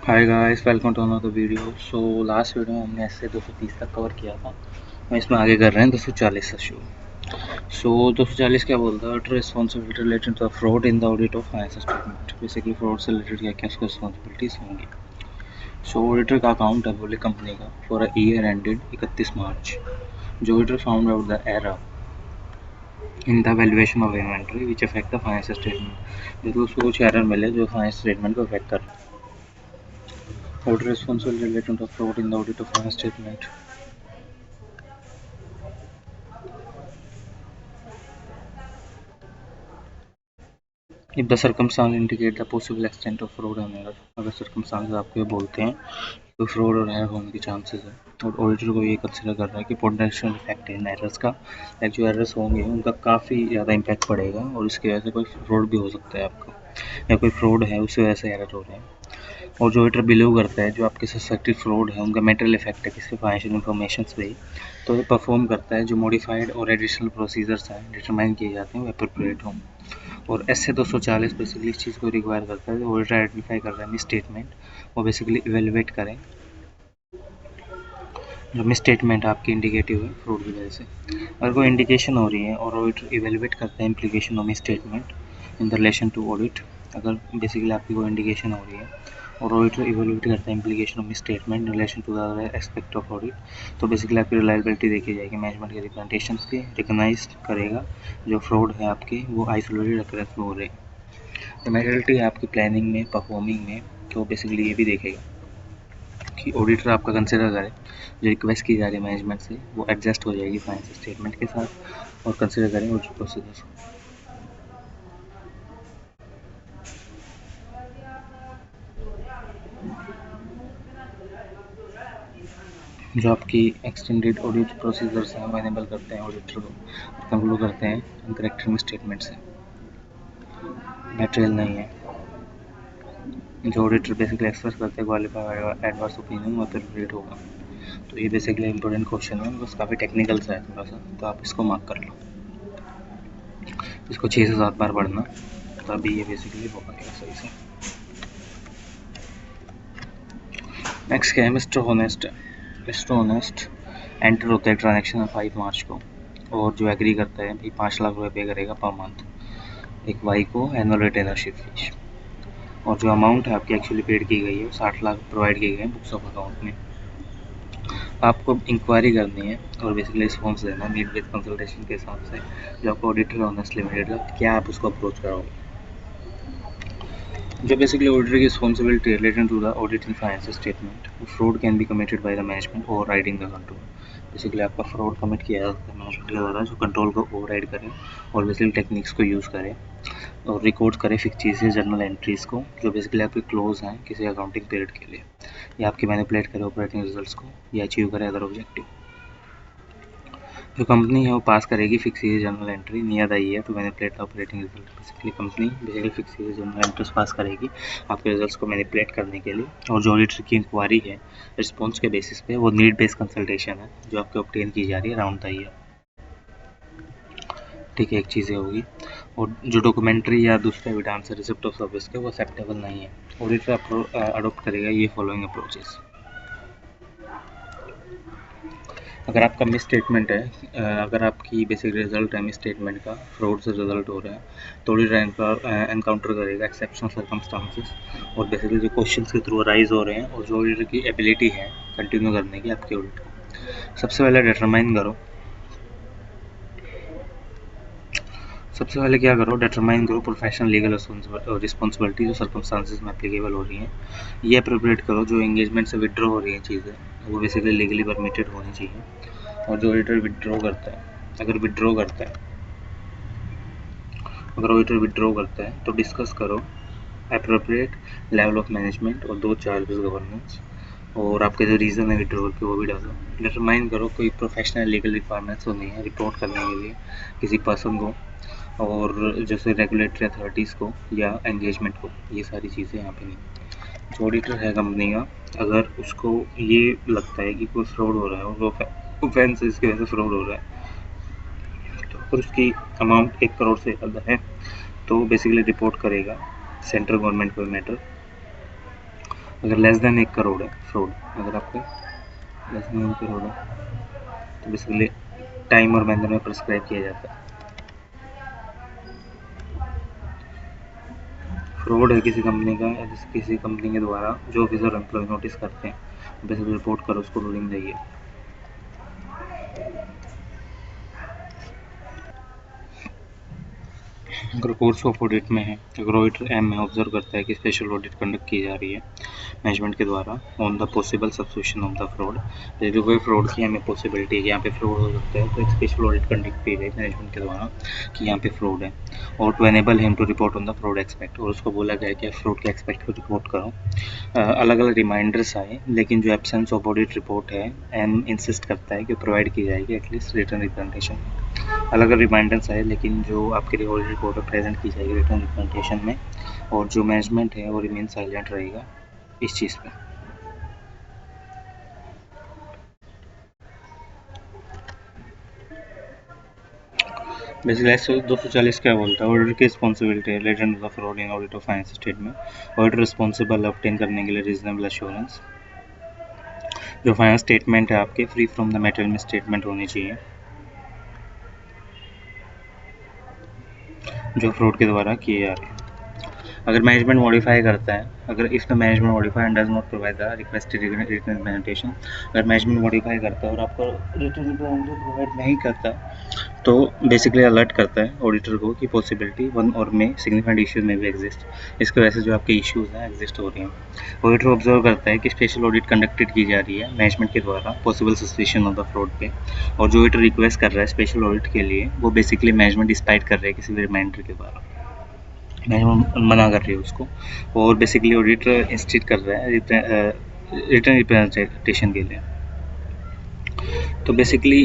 Hi guys, welcome to another video. So last video में हमने ऐसे 230 तक कवर किया था। हम इसमें आगे कर रहे हैं 240 से शुरू। सो 240 क्या बोलता है? Responsibility related to fraud in the audit of financial statement. Basically fraud से रिलेटेड क्या क्या उसकी रिस्पॉन्सिबिलिटीज होंगी। सो ऑडिटर का अकाउंट है बोले कंपनी का फॉर अ ईयर एंडेड 31 मार्च। जो auditor found out the error in the valuation of inventory which affect the financial statement. मतलब उसको कुछ एरर मिले जो फाइनेंशियल स्टेटमेंट को अफेक्ट कर। Audit responsibility relating to fraud in the audit of financial statement. If the circumstances indicate the possible extent of fraud and error, अगर circumstances आपको ये बोलते हैं तो फ्रॉड और एरर होने के चांसेस है और ऑडिटर को ये कंसिडर कर रहा है कि पोटेंशियल इफेक्ट है इन एरर्स का। लाइक जो एरर्स होंगे उनका काफ़ी ज़्यादा इम्पैक्ट पड़ेगा और इसकी वजह से कोई फ्रॉड भी हो सकता है आपका, या कोई फ्रॉड है उसकी वजह से एरर हो रहे हैं। और जो ऑडिटर बिलीव करता है जो आपके सस्पेक्टेड फ्रॉड है उनका मेटेरियल इफेक्ट है किसी फाइनेंशियल इन्फॉर्मेशन पे, तो ये परफॉर्म करता है जो मॉडिफाइड और एडिशनल प्रोसीजर्स हैं डिटरमाइन किए जाते हैं वो एप्रोप्रिएट हों। और एस से 240 बेसिकली इस चीज़ को रिक्वायर करता है। जो ऑडिटर आइडेंटिफाई कर रहा है मिस स्टेटमेंट, वो बेसिकली इवेलुएट करें जो मिस स्टेटमेंट आपकी इंडिकेटिव है फ्रॉड की वजह से। अगर कोई इंडिकेशन हो रही है और ऑडिटर इवेलुएट करता है implication of misstatement in the relation to audit, अगर बेसिकली आपकी कोई इंडिकेशन हो रही है और ऑडिटर इवेलुएट करता है implication of misstatement in relation to the other aspect of audit, तो बेसिकली आपकी रिलायबिलिटी देखी जाएगी, मैनेजमेंट के रिप्रेजेंटेशन की रिकॉग्नाइज करेगा जो फ्रॉड है आपकी वो आइसोलेटेड अकरेंस में हो रहे हैं। तो मेजोरिटी है आपकी प्लानिंग में परफॉर्मिंग में, तो बेसिकली ये भी देखेगा कि ऑडिटर आपका कंसिडर करे जो रिक्वेस्ट की जा रही है मैनेजमेंट से वो एडजस्ट हो जाएगी फाइनेंशियल स्टेटमेंट के साथ और कंसिडर करें ऑडिट प्रोसीजर्स को। जो आपकी एक्सटेंडेड ऑडिट प्रोसीजर्स हैं वो एनेबल करते हैं ऑडिटर को और कंक्लूड करते हैं अनकरेक्टेड मिस स्टेटमेंट से मटेरियल नहीं है। जो ऑडिटर बेसिकली एक्सप्रेस करते हैं क्वालिफाइड एडवर्स ओपिनियन वो एप्रोप्रिएट होगा। तो ये बेसिकली इंपॉर्टेंट क्वेश्चन है, बस काफ़ी टेक्निकल सा है थोड़ा सा, तो आप इसको मार्क कर लो। इसको 6 से 7 बार पढ़ना तभी ये बेसिकली होगा क्या सही से। नेक्स्ट क्या है? Mister honest. Mister honest enter होता है ट्रांजेक्शन 5 मार्च को और जो एग्री करता है भाई 5 लाख रुपए पे करेगा पर मंथ एक वाई को एनुअल रिटेनरशिप फीस, और जो अमाउंट है आपकी एक्चुअली पेड की गई है वो 60 लाख प्रोवाइड किए गए हैं बुक्स ऑफ अकाउंट में। आपको इंक्वायरी करनी है और बेसिकली रिस्पॉन्स देना है नीड बेस्ड कंसल्टेशन के हिसाब से जो आपको ऑडिटर ऑनेस्ट लिमिटेड का क्या आप उसको अप्रोच कराओगे। जो बेसिकली ऑडिटर की responsibility related to the audit in financial statement, fraud can be committed by the management overriding the control. Basically आपका फ्रॉड कमिट किया जाता है मैनेजमेंट के द्वारा जो कंट्रोल को ओवर राइड करे और बेसिकली टेक्निक्स को यूज़ करे और रिकॉर्ड करे फिक्चर्स या जर्नल एंट्रीज को जो बेसिकली आपके क्लोज हैं किसी अकाउंटिंग पीरियड के लिए, या आपकी मैनिपुलेट करे ऑपरेटिंग रिजल्ट्स को या अचीव करे अदर ऑब्जेक्टिव। जो कंपनी है वो पास करेगी fix year journal entry near the year to manipulate the operating result. Basically company basically fix year journal entries pass करेगी आपके रिजल्ट्स को मैनिपुलेट करने के लिए, और जो ऑडिटर की इंक्वायरी है रिस्पॉन्स के बेसिस पे वो नीड बेस्ड कंसल्टेशन है जो आपके ऑब्टेन की जा रही है अराउंड द ईयर। ठीक है, एक चीज़ होगी। और जो डॉक्यूमेंट्री या दूसरे एविडेंस है रिसिप्ट ऑफ सर्विस के वो एक्सेप्टेबल नहीं है। ऑडिटर अडोप्ट करेगा ये फॉलोइंग अप्रोचेस। अगर आपका मिस स्टेटमेंट है, अगर आपकी बेसिक रिजल्ट है मिस स्टेटमेंट का फ्रॉड से रिजल्ट हो रहा है तो ऑडिटर एनकाउंटर करेगा एक्सेप्शनल सर्कमस्टांसेस और बेसिकली जो क्वेश्चंस के थ्रू राइज हो रहे हैं और जो ऑडिटर की एबिलिटी है कंटिन्यू करने की आपके ऑडिट को। सबसे पहले डिटरमाइन करो, सबसे पहले क्या करो डिटरमाइन करो प्रोफेशनल लीगल रिस्पॉन्सिबिलिटी जो सर्कमस्टांसेस में एप्लीकेबल हो रही हैं। ये अप्रोप्रिएट करो जो एंगेजमेंट से विड्रॉ हो रही हैं चीज़ें वो बेसिकली लीगली परमिटेड होनी चाहिए। और जो ऑडिटर विड्रॉ करता है, अगर विड्रॉ करता है अगर ऑडिटर विड्रॉ करता है तो डिस्कस करो अप्रोप्रिएट लेवल ऑफ मैनेजमेंट और दो चार्जेस गवर्नेंस, और आपके जो रीज़न है विड्रॉल के वो भी डालो। डिटरमाइन करो कोई प्रोफेशनल लीगल रिक्वायरमेंट्स तो नहीं है रिपोर्ट करने के लिए किसी पर्सन को और जैसे रेगुलेटरी अथॉरिटीज़ को या एंगेजमेंट को, ये सारी चीज़ें यहाँ पे नहीं। जो ऑडिटर है कंपनी का अगर उसको ये लगता है कि कोई फ्रॉड हो रहा है और वो ऑफेंस इसकी वजह से फ्रॉड हो रहा है तो अगर उसकी अमाउंट 1 करोड़ से ज़्यादा है तो बेसिकली रिपोर्ट करेगा सेंट्रल गवर्नमेंट को मैटर, अगर लेस देन 1 करोड़ है फ्रॉड, अगर आपका लेस देन 1 करोड़ है तो बेसिकली टाइम और मैनर में प्रिस्क्राइब किया जाता है। फ्रॉड है किसी कंपनी का या किसी कंपनी के द्वारा जो ऑफिसर एम्प्लॉय नोटिस करते हैं बेसिकली रिपोर्ट करो, उसको रूलिंग देगी। अगर कोर्स ऑफ ऑडिट में है, अगर ऑडिटर एम में ऑब्जर्व करता है कि स्पेशल ऑडिट कंडक्ट की जा रही है मैनेजमेंट के द्वारा on the possible substitution of the fraud, यदि कोई फ्रॉड की हमें पॉसिबिलिटी है कि यहाँ पे फ्रॉड हो सकता है तो एक स्पेशल ऑडिट कंडक्ट की गई मैनेजमेंट के द्वारा कि यहाँ पे फ्रॉड है, और to enable him to report on the fraud expect, और उसको बोला गया कि फ्रॉड के एक्सपेक्ट को रिपोर्ट करो। अलग अलग रिमाइंडर्स आए, लेकिन जो एब्सेंस ऑफ ऑडिट रिपोर्ट है एम इंसिस्ट करता है कि प्रोवाइड की जाएगी एटलीस्ट रिटर्न रिप्रेजेंटेशन। अलग अलग रिमाइंडर्स आए, लेकिन जो आपके ऑडिट रिपोर्ट में प्रेजेंट की जाएगी रिटर्न रिप्रेजेंटेशन में, और जो मैनेजमेंट है वो रिमेन साइलेंट रहेगा इस चीज़ पे। बेसिकली 240 क्या बोलता है, ऑडिटर की रिस्पॉन्सिबिलिटी है related to the fraud in audit of financial statement. Auditor responsible obtain करने के लिए रीजनेबल एश्योरेंस, जो फाइनेंस स्टेटमेंट है आपके free from the material statement होनी चाहिए जो फ्रॉड के द्वारा किए जा रहे हैं। अगर मैनेजमेंट मॉडिफाई करता है, अगर if the management modify and does not provide the requested written representation, अगर मैनेजमेंट मॉडिफाई करता है और आपको रिटन रिप्रेजेंटेशन प्रोवाइड नहीं करता तो बेसिकली अलर्ट करता है ऑडिटर को कि पॉसिबिलिटी वन और में सिग्निफिकेंट इश्यूज में भी एग्जिस्ट, इसकी वजह से जो आपके इश्यूज हैं एग्जिस्ट हो रही हैं। ऑडिटर ऑब्जर्व करता है कि स्पेशल ऑडिट कंडक्टेड की जा रही है मैनेजमेंट के द्वारा possible suspicion of the fraud पे, और जो ऑडिटर रिक्वेस्ट कर रहा है स्पेशल ऑडिट के लिए वो बेसिकली मैनेजमेंट डिस्पाइट कर रहा है किसी भी रिमाइंडर के द्वारा, मैनेजमेंट मना कर रही है उसको, और बेसिकली ऑडिटर इंस्टिट कर रहा है रिटर्न रिप्रेजेंटेशन के लिए। तो बेसिकली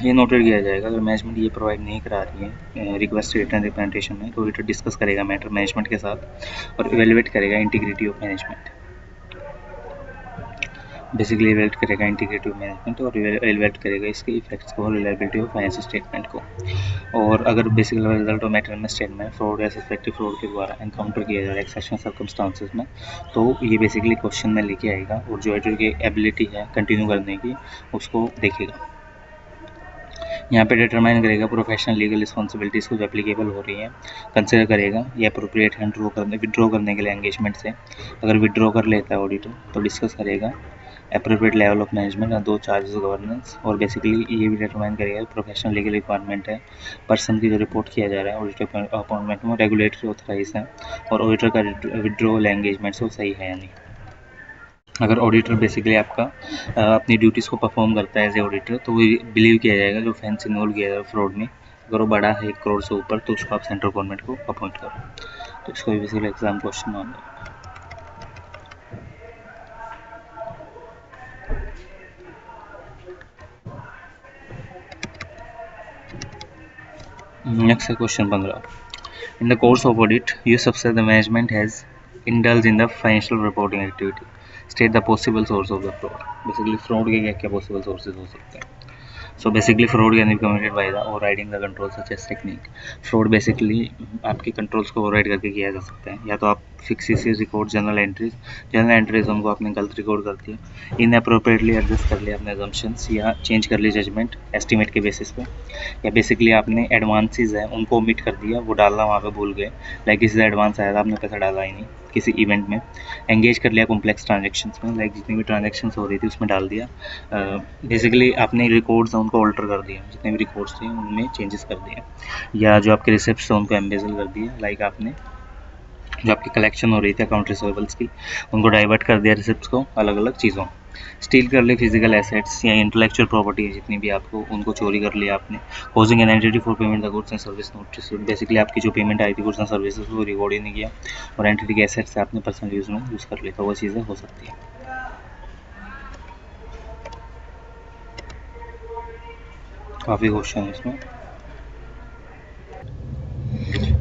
ये नोटेड किया जाएगा अगर मैनेजमेंट ये प्रोवाइड नहीं करा रही है रिक्वेस्ट रिटर्न रिप्रेजेंटेशन में, तो ऑडिटर डिस्कस करेगा मैटर मैनेजमेंट के साथ और इवेलुएट करेगा integrity of management, basically evaluate करेगा इंटीग्रिटी ऑफ मैनेजमेंट और इवेलुएट करेगा इसके इफेक्ट्स को और रिलायबिलिटी ऑफ फाइनेंशियल स्टेटमेंट को। और अगर बेसिकली रिजल्ट ऑफ मैटर में स्टेटमेंट फ्रॉड या सस्पेक्टेड फ्रॉड के द्वारा एनकाउंटर किया जा रहा है एक्सेप्शनल सर्कमस्टांसेस में, तो ये बेसिकली क्वेश्चन में लेके आएगा और जो ऑडिटर की एबिलिटी है कंटिन्यू करने की उसको देखेगा। यहाँ पे डिटरमाइन करेगा प्रोफेशनल लीगल रिस्पॉन्सिबिलिटीज़ को जो एप्लीकेबल हो रही हैं, कंसिडर करेगा ये अप्रोप्रिएट है विड्रॉ करने के लिए एंगेजमेंट से। अगर विड्रॉ कर लेता है ऑडिटर तो डिस्कस करेगा अप्रोप्रिएट लेवल ऑफ मैनेजमेंट और 2 चार्जेस गवर्नेंस, और बेसिकली ये भी डिटरमाइन करेगा प्रोफेशनल लीगल रिक्वायरमेंट है पर्सन की जो रिपोर्ट किया जा रहा है ऑडिटर अपॉइंटमेंट में रेगुलेटरी ऑथराइज है, और ऑडिटर का विड्रॉल एंगेजमेंट से वो सही है या नहीं। अगर ऑडिटर बेसिकली आपका अपनी ड्यूटीज़ को परफॉर्म करता है एज ए ऑडिटर तो वो बिलीव किया जाएगा जो ऑफेंस इन्वॉल्व किया जाएगा फ्रॉड में, अगर वो बड़ा है 1 करोड़ से ऊपर तो उसको आप सेंट्रल गवर्नमेंट को अपॉइंट करो। तो इसको भी बेसिकली एग्जाम क्वेश्चन मान लो। नेक्स्ट है question 15। In the course of audit you सबसे the management has indulged in the financial reporting activity, state the possible source of the fraud। Basically fraud के क्या क्या पॉसिबल सोर्सेज हो सकते हैं। So basically fraud can be committed by the overriding the control such as technique. Fraud basically आपके controls को override करके किया जा सकता है, या तो आप फिक्सिस रिकॉर्ड जनरल एंट्रीज उनको आपने गलत रिकॉर्ड कर दिया, इनअप्रोप्रिएटली एडजस्ट कर लिया अपने अजम्पशंस या चेंज कर ली जजमेंट एस्टिमेट के बेसिस पे, या बेसिकली आपने एडवांसेस हैं उनको ओमिट कर दिया, वो डालना वहाँ पे भूल गए, लाइक किसी से एडवांस आया था आपने पैसा डाला ही नहीं किसी इवेंट में, एंगेज कर लिया कॉम्प्लेक्स ट्रांजेक्शंस में, लाइक जितनी भी ट्रांजेक्शन्स हो रही थी उसमें डाल दिया, बेसिकली आपने रिकॉर्ड्स हैं उनको ऑल्टर कर दिया, जितने भी रिकॉर्ड्स थे उनमें चेंजेस कर दिए, या जो आपके रिसिप्ट्स हैं उनको एम्बेजल कर दिया, लाइक आपने जो आपकी कलेक्शन हो रही थी अकाउंट रिसीवेबल्स की उनको डाइवर्ट कर दिया रिसिप्ट्स को अलग अलग चीज़ों, स्टील कर ली फिजिकल एसेट्स या इंटेलेक्चुअल प्रॉपर्टी जितनी भी आपको उनको चोरी कर लिया आपने, causing an entity for payment the goods and service not received, basically आपकी जो पेमेंट आई थी गुड्स एंड सर्विसेज वो रिकॉर्ड ही नहीं किया और एंटिटी के एसेट्स से आपने पर्सनल यूज़ में यूज़ कर लिया, तो वो चीज़ें हो सकती हैं। काफ़ी क्वेश्चन है इसमें।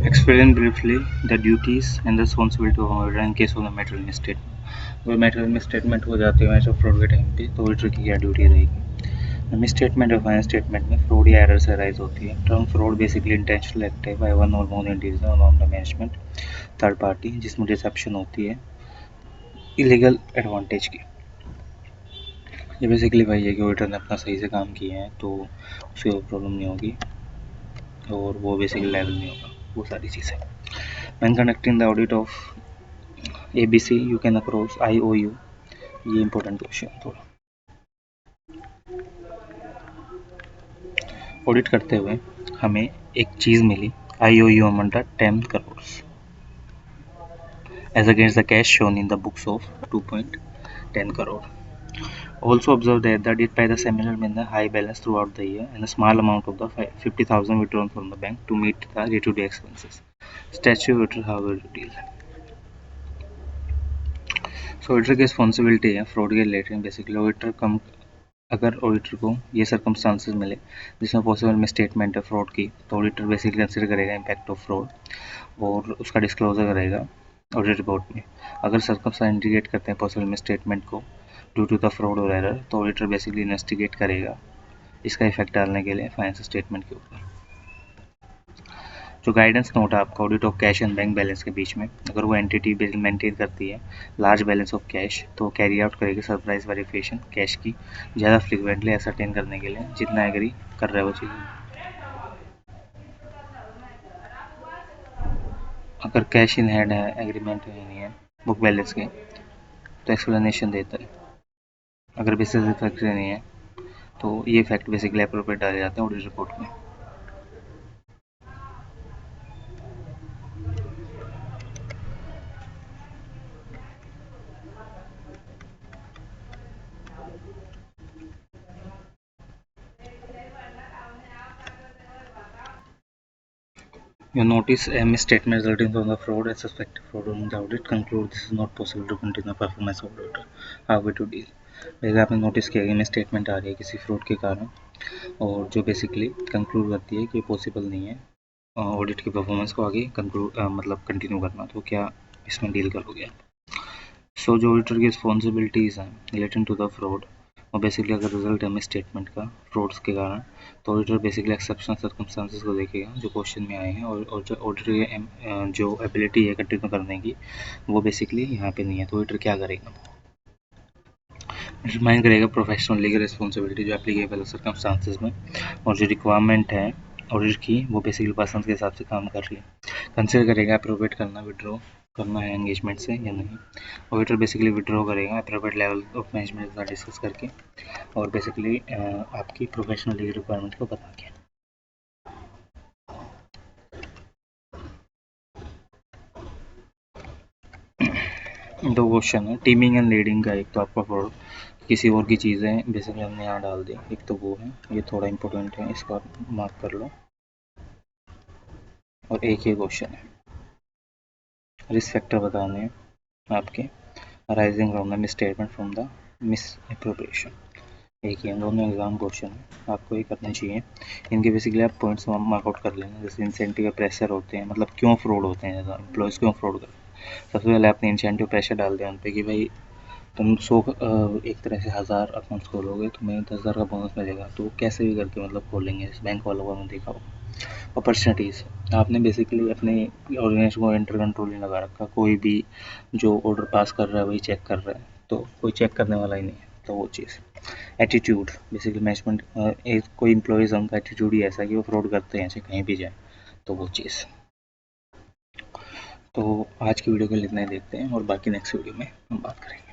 Explain briefly the duties and responsibility of auditor in case of the material misstatement। अगर material misstatement हो जाती है मैच ऑफ फ्रॉड के टाइम पे तो ऑडिटर की क्या ड्यूटी रहेगी। मिसस्टेटमेंट और फाइनेंस स्टेटमेंट में फ्रॉड या एरर से राइज होती है। Term fraud basically intentional act है बाय वन और more individual on the management third party जिसमें डिसेप्शन होती है इलीगल एडवांटेज की। ये बेसिकली वही है कि ऑडिटर ने अपना सही से काम किया है तो उसकी कोई प्रॉब्लम नहीं होगी और वो बेसिकली लायबल नहीं होगा, वो सारी चीज़ें। When conducting the audit of ABC you can approach IOU। ये इंपॉर्टेंट क्वेश्चन थोड़ा। ऑडिट करते हुए हमें एक चीज़ मिली, IOU amount 10 crore as against the cash shown in the books of 2.10 crore. Also observe that the did by the similar in the high balance throughout the year and a small amount of the 50,000 withdrawn from the bank to meet the day-to-day expenses. Statutory however deal. So auditor की responsibility है fraud के related. Basically auditor कम अगर auditor को ये circumstances मिले जिसमें possible misstatement है fraud की, तो ऑडिटर बेसिकली कंसिडर करेगा इम्पैक्ट ऑफ फ्रॉड और उसका डिस्क्लोजर करेगा ऑडिट रिपोर्ट में। अगर सर्कमस्टांस इंडिकेट करते हैं पॉसिबल मिसस्टेटमेंट को ड्यू टू द फ्रॉड और एरर, तो ऑडिटर बेसिकली इन्वेस्टिगेट करेगा इसका इफेक्ट डालने के लिए फाइनेंशियल स्टेटमेंट के ऊपर। जो गाइडेंस नोट है आपका audit of cash and bank balance के बीच में, अगर वो एंटिटी मेंटेन करती है लार्ज बैलेंस ऑफ कैश तो कैरी आउट करेगी सरप्राइज वेरिफिकेशन कैश की ज़्यादा फ्रिक्वेंटली असरटेन करने के लिए जितना एग्री कर रहा है वो चीज़। अगर कैश इन हैंड है, एग्रीमेंट नहीं है बुक बैलेंस के, तो एक्सप्लेनेशन देता है। अगर बिजनेस इफेक्ट नहीं है तो ये फैक्ट बेसिकली अप्रोप्रिएट डाले जाते हैं ऑडिट रिपोर्ट में। You notice a misstatement resulting from the fraud and suspected fraud on the audit. Conclude this is not possible to continue performance of auditor. How we to deal? जैसे आपने notice किया कि misstatement आ रही है किसी fraud के कारण और जो बेसिकली कंक्लूड करती है कि पॉसिबल नहीं है ऑडिट की परफॉर्मेंस को आगे कंक्लूड मतलब कंटिन्यू करना, तो क्या इसमें डील करोगे आप। सो जो ऑडिटर की रिस्पॉन्सिबिलिटीज़ हैं रिलेटेड टू द फ्रॉड, और बेसिकली अगर रिजल्ट है स्टेटमेंट का फ्रॉड्स के कारण, तो ऑडिटर बेसिकली एक्सेप्शनल सर्कमस्टांसेस को देखेगा जो क्वेश्चन में आए हैं और जो ऑडिटर की जो एबिलिटी है कंटिन्यू करने की वो बेसिकली यहाँ पे नहीं है, तो ऑडिटर क्या करेगा, डिटरमाइन करेगा प्रोफेशनल लीगल रिस्पॉन्सिबिलिटी जो एप्लीकेबल है सर्कमस्टांसेस में, और जो रिक्वायरमेंट है ऑडिटर की वो बेसिकली पर्सन के हिसाब से काम कर रही है। कंसिडर करेगा अप्रोप्रिएट करना विड्रॉ करना है एंगेजमेंट से या नहीं। ऑडिटर बेसिकली विड्रॉ करेगा अप्रोप्रिएट लेवल ऑफ मैनेजमेंट के साथ डिस्कस करके और बेसिकली आपकी प्रोफेशनल लीगल रिक्वायरमेंट को बता के। दो क्वेश्चन है टीमिंग एंड लीडिंग का। एक तो आपका फ्रॉड किसी और की चीज़ें बेसिकली हमने यहाँ डाल दी, एक तो वो है, ये थोड़ा इंपॉर्टेंट है, इसको मार्क कर लो। और एक ये क्वेश्चन है रिस्क फैक्टर बताने हैं आपके arising from the misstatement from the miss appropriation. एक ही दोनों एग्जाम क्वेश्चन है, आपको ये करने चाहिए। इनके बेसिकली आप पॉइंट्स मार्कआउट कर लेना, जैसे इंसेंटिव या प्रेशर होते हैं, मतलब क्यों फ्रॉड होते हैं, जैसा एम्प्लॉयज़ क्यों फ्रॉड करते हैं। सबसे पहले आपने इंसेंटिव प्रेशर डाल दिया उन पर कि भाई तुम 100 एक तरह से 1000 अकाउंट्स खोलोगे तुम्हें 10,000 का बोनस मिलेगा, तो कैसे भी करके मतलब खोलेंगे, इस बैंक वालों को हमने देखा होगा। अपॉर्चुनिटीज़, आपने बेसिकली अपने ऑर्गेनाइजेशन को इंटर कंट्रोल नहीं लगा रखा, कोई भी जो ऑर्डर पास कर रहा है वही चेक कर रहा है, तो कोई चेक करने वाला ही नहीं है, तो वो चीज़। एटीट्यूड, बेसिकली मैनेजमेंट कोई एम्प्लॉयज़ उनका एटीट्यूड ही ऐसा कि वो फ्रॉड करते हैं ऐसे कहीं भी जाए, तो वो चीज़। तो आज की वीडियो के लिए इतना ही देखते हैं और बाकी नेक्स्ट वीडियो में हम बात करेंगे।